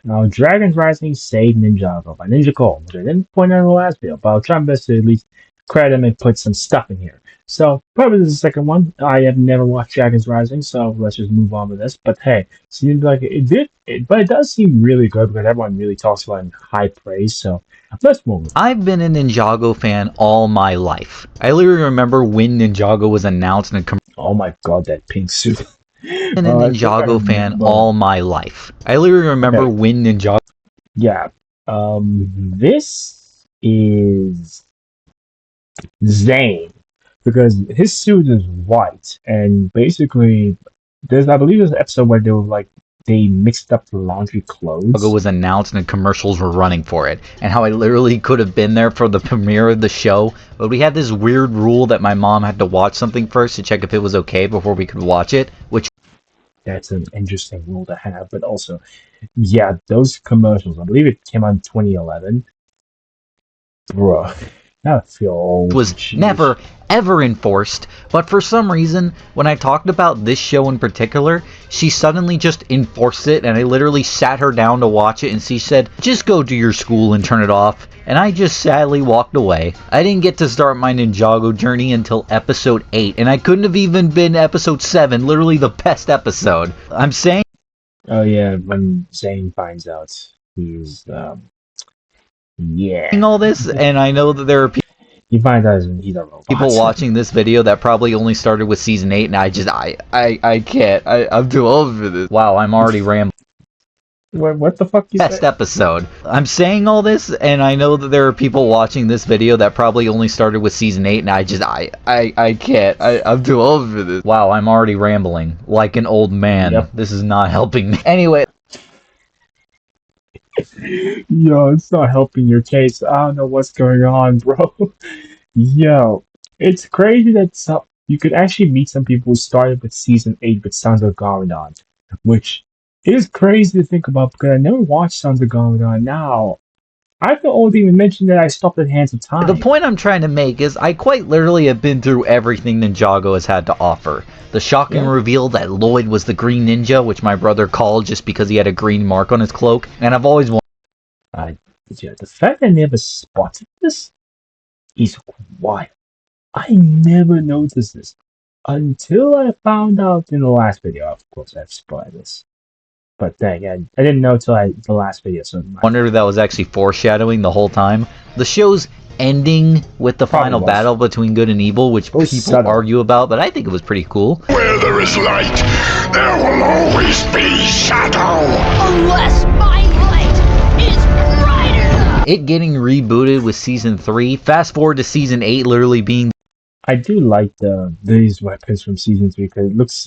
Now, Dragons Rising saved Ninjago by Ninjago, which I didn't point out in the last video, but I'll try my best to at least credit him and put some stuff in here. So, probably this is the second one. I have never watched Dragons Rising, so let's just move on with this. But hey, seems like but it does seem really good because everyone really talks about it in high praise. So, let's move on. I've been a Ninjago fan all my life. I literally remember when Ninjago was announced in a Oh my god, that pink suit. been a Ninjago fan all my life. I literally remember when Ninjago. Yeah. This is Zane because his suit is white, and basically, I believe there's an episode where they mixed up the laundry clothes. Was announced and commercials were running for it, and how I literally could have been there for the premiere of the show, but we had this weird rule that my mom had to watch something first to check if it was okay before we could watch it, which that's an interesting rule to have, but also, yeah, those commercials, I believe it came out in 2011. Bruh, I feel old. Was never ever enforced, but for some reason, when I talked about this show in particular, she suddenly just enforced it, and I literally sat her down to watch it, and she said, just go to your school and turn it off, and I just sadly walked away. I didn't get to start my Ninjago journey until episode 8, and I couldn't have even been episode 7, literally the best episode. I'm saying... Oh yeah, when Zane finds out he's, yeah. all this, and I know that there are people... He finds out he's a robot. People watching this video that probably only started with season 8, and I can't. I'm too old for this. Wow, I'm already rambling. What the fuck you Best episode. I'm saying all this, and I know that there are people watching this video that probably only started with season 8, and I can't. I'm too old for this. Wow, I'm already rambling. Like an old man. Yep. This is not helping me. Anyway. Yo, it's not helping your case. I don't know what's going on, bro. Yo, it's crazy that you could actually meet some people who started with season 8 with Sons of Garmadon, which is crazy to think about because I never watched Sons of Garmadon. Now, I the only thing to mention that I stopped at Hands of Time. The point I'm trying to make is I quite literally have been through everything Ninjago has had to offer. The shocking reveal that Lloyd was the Green Ninja, which my brother called just because he had a green mark on his cloak, and I've always wanted... Yeah, the fact I never spotted this is wild. I never noticed this until I found out in the last video. Of course, I've spotted this. But then again, I didn't know until the last video. So I wondered if that was actually foreshadowing the whole time. The show's ending with the final battle between good and evil, which people argue about, but I think it was pretty cool. Where there is light, there will always be shadow. Unless my light is brighter. It getting rebooted with season 3. Fast forward to season 8, literally being... I do like these weapons from season 3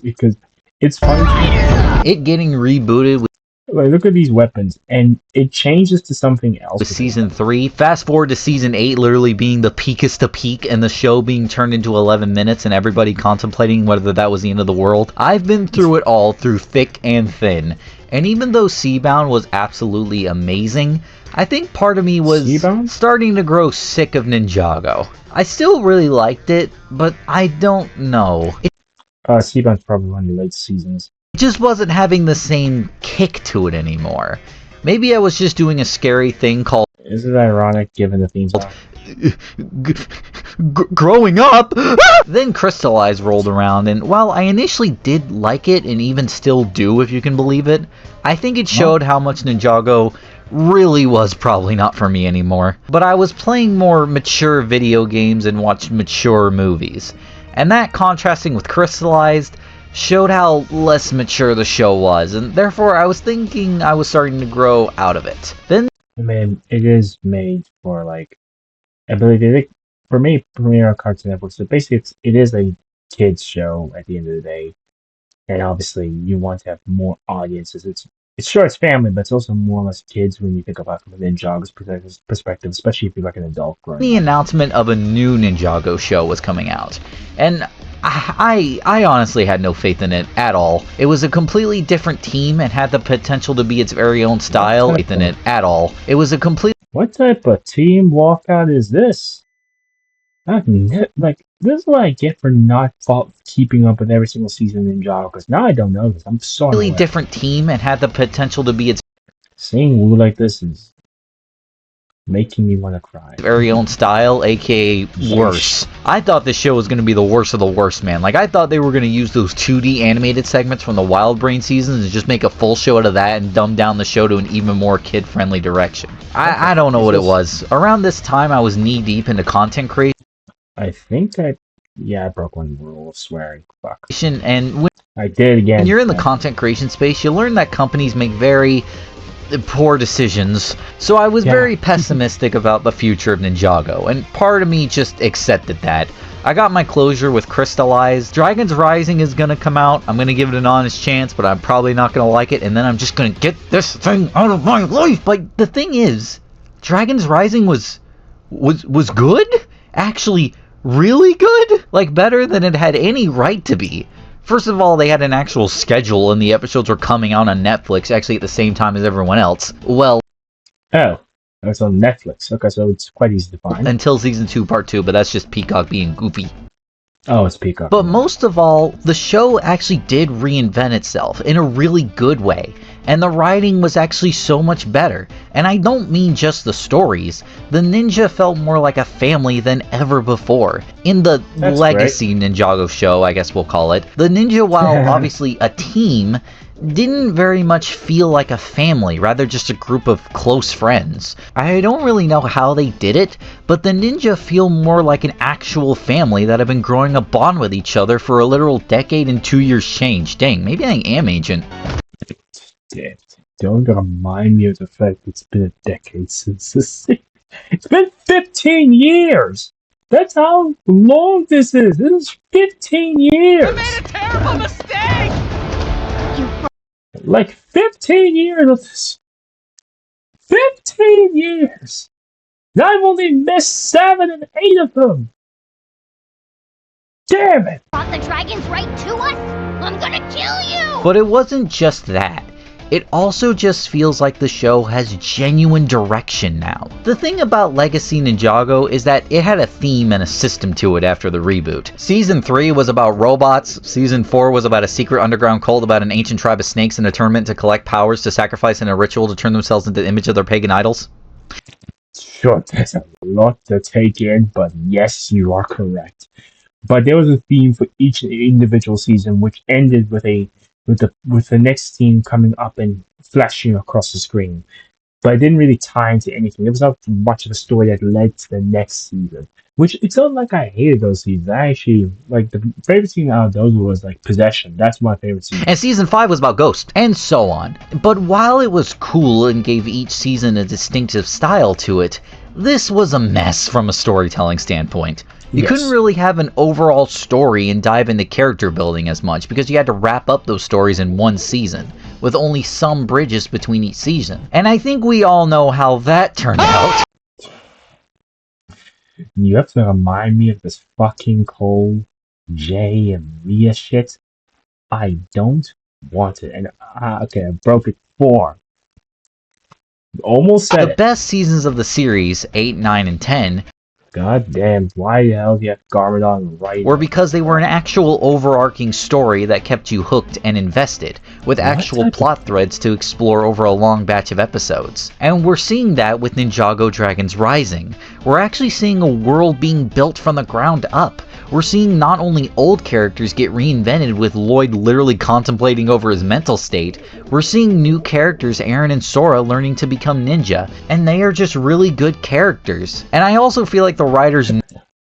because it's funny. It getting rebooted with... Like, look at these weapons, and it changes to something else. With season 3. Fast forward to season 8, literally being the peakest to peak, and the show being turned into 11 minutes, and everybody contemplating whether that was the end of the world. I've been through it all, through thick and thin. And even though Seabound was absolutely amazing, I think part of me was starting to grow sick of Ninjago. I still really liked it, but I don't know. Seabound's probably one of the late seasons. It just wasn't having the same kick to it anymore. Maybe I was just doing a scary thing called... Isn't it ironic given the theme song? Growing up! Then Crystallize rolled around, and while I initially did like it, and even still do if you can believe it, I think it showed how much Ninjago really was probably not for me anymore. But I was playing more mature video games and watched mature movies. And that, contrasting with Crystallized, showed how less mature the show was, and therefore I was thinking I was starting to grow out of it. Then, I mean, it is made for, like, I believe for me, premiere on Cartoon Network, so basically it is a kids show at the end of the day, and obviously you want to have more audiences. It's sure it's family, but it's also more or less kids when you think about it from a Ninjago's perspective, especially if you're like an adult growing up. The announcement of a new Ninjago show was coming out, and I honestly had no faith in it at all. It was a completely different team and had the potential to be its very own style. Faith in it at all. It was a complete... What type of team walkout is this? Like, this is what I get for not keeping up with every single season of Ninjago, because now I don't know this. I'm sorry. Completely different team and had the potential to be its... Seeing Wu like this is making me want to cry. Very own style, aka Yeesh. worse. I thought this show was going to be the worst of the worst, man. Like, I thought they were going to use those 2D animated segments from the Wild Brain seasons and just make a full show out of that and dumb down the show to an even more kid-friendly direction. I don't know what it was. Around this time, I was knee-deep into content creation, I think I broke one rule of swearing. Fuck. and I did again. when you're in the content creation space, you learn that companies make very poor decisions, so I was very pessimistic about the future of Ninjago, and part of me just accepted that. I got my closure with Crystallized. Dragon's Rising is gonna come out. I'm gonna give it an honest chance, but I'm probably not gonna like it, and then I'm just gonna get this thing out of my life. But the thing is, Dragon's Rising was good? Actually, really good? Like, better than it had any right to be. First of all, they had an actual schedule, and the episodes were coming out on Netflix, actually at the same time as everyone else. Well, oh, it's on Netflix. Okay, so it's quite easy to find. until Season 2, Part 2, but that's just Peacock being goofy. Oh, it's Peacock. But most of all, the show actually did reinvent itself in a really good way, and the writing was actually so much better. And I don't mean just the stories. The ninja felt more like a family than ever before. In the Legacy Ninjago show, I guess we'll call it, the ninja, while obviously a team, didn't very much feel like a family, rather just a group of close friends. I don't really know how they did it, but the ninja feel more like an actual family that have been growing a bond with each other for a literal decade and 2 years change. Dang, maybe I am ancient. Damn, don't remind me of the fact it's been a decade since this thing. It's been 15 years! That's how long this is! This is 15 years! I made a terrible mistake! Like 15 years of this. 15 years! And I've only missed 7 and 8 of them! Damn it! Brought the dragons right to us? I'm gonna kill you! But it wasn't just that. It also just feels like the show has genuine direction now. The thing about Legacy Ninjago is that it had a theme and a system to it after the reboot. Season 3 was about robots, Season 4 was about a secret underground cult about an ancient tribe of snakes in a tournament to collect powers to sacrifice in a ritual to turn themselves into the image of their pagan idols. Sure, there's a lot to take in, but yes, you are correct. But there was a theme for each individual season, which ended with the next team coming up and flashing across the screen. But it didn't really tie into anything. There was not much of a story that led to the next season. Which it's not like I hated those seasons. I actually like the favorite season out of those was like Possession. That's my favorite season. And Season 5 was about Ghost, and so on. But while it was cool and gave each season a distinctive style to it, this was a mess from a storytelling standpoint. You couldn't really have an overall story and dive into character building as much because you had to wrap up those stories in one season, with only some bridges between each season. And I think we all know how that turned out. You have to remind me of this fucking Cole, Jay, and Mia shit. I don't want it. And okay, I broke it 4. Almost said The best seasons of the series, 8, 9, and 10, God damn, why the hell do you have Garmadon right? or because they were an actual overarching story that kept you hooked and invested, with actual plot threads to explore over a long batch of episodes. And we're seeing that with Ninjago Dragon's Rising. We're actually seeing a world being built from the ground up. We're seeing not only old characters get reinvented with Lloyd literally contemplating over his mental state, we're seeing new characters, Eren and Sora, learning to become ninja, and they are just really good characters. And I also feel like the writers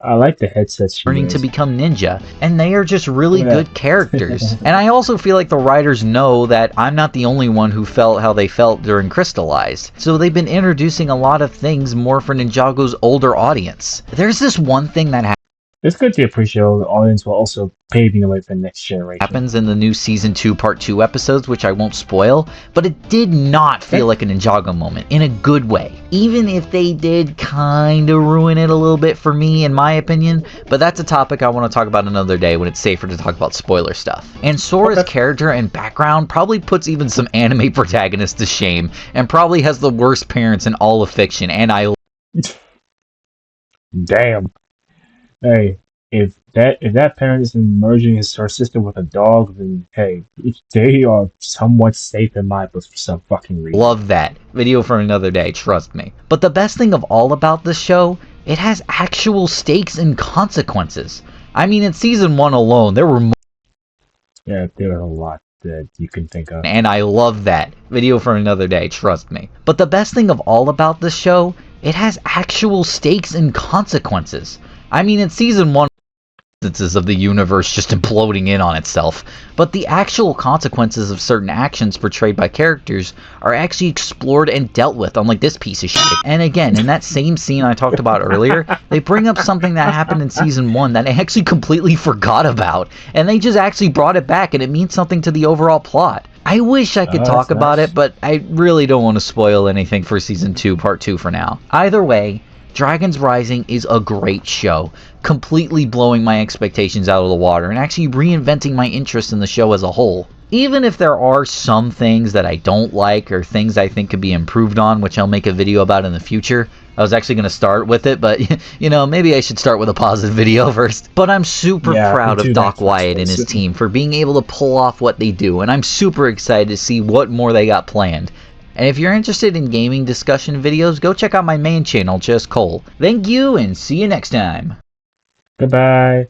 I like the headsets. learning to become ninja, and they are just really good characters. And I also feel like the writers know that I'm not the only one who felt how they felt during Crystallized, so they've been introducing a lot of things more for Ninjago's older audience. There's this one thing that It's good to appreciate the audience while also paving the way for the next generation. happens in the new Season 2 Part 2 episodes, which I won't spoil, but it did not feel like a Ninjago moment, in a good way. Even if they did kind of ruin it a little bit for me, in my opinion, but that's a topic I want to talk about another day when it's safer to talk about spoiler stuff. And Sora's character and background probably puts even some anime protagonists to shame, and probably has the worst parents in all of fiction, and I... Damn. Hey, if that parent is merging her sister with a dog, then hey, they are somewhat safe in my books for some fucking reason. Love that. Video for another day, trust me. But the best thing of all about this show, it has actual stakes and consequences. I mean, in season 1 alone, there were Yeah, there are a lot that you can think of. and I love that. Video for another day, trust me. But the best thing of all about this show, it has actual stakes and consequences. I mean, in season 1, instances of the universe just imploding in on itself, but the actual consequences of certain actions portrayed by characters are actually explored and dealt with, unlike this piece of shit. And again, in that same scene I talked about earlier, they bring up something that happened in season 1 that I actually completely forgot about, and they just actually brought it back, and it means something to the overall plot. I wish I could Oh, talk that's about nice. it, but I really don't want to spoil anything for season 2, part 2 for now. Either way, Dragons Rising is a great show, completely blowing my expectations out of the water and actually reinventing my interest in the show as a whole. Even if there are some things that I don't like or things I think could be improved on, which I'll make a video about in the future. I was actually going to start with it, but maybe I should start with a positive video first. But I'm super Yeah, proud of do that Doc first, Wyatt and please. his team for being able to pull off what they do, and I'm super excited to see what more they got planned. And if you're interested in gaming discussion videos, go check out my main channel, Just Cole. Thank you, and see you next time. Goodbye.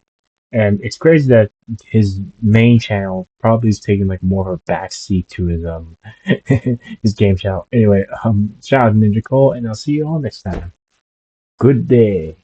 And it's crazy that his main channel probably is taking like more of a backseat to his his game channel. Anyway, shout out to Ninja Cole, and I'll see you all next time. Good day.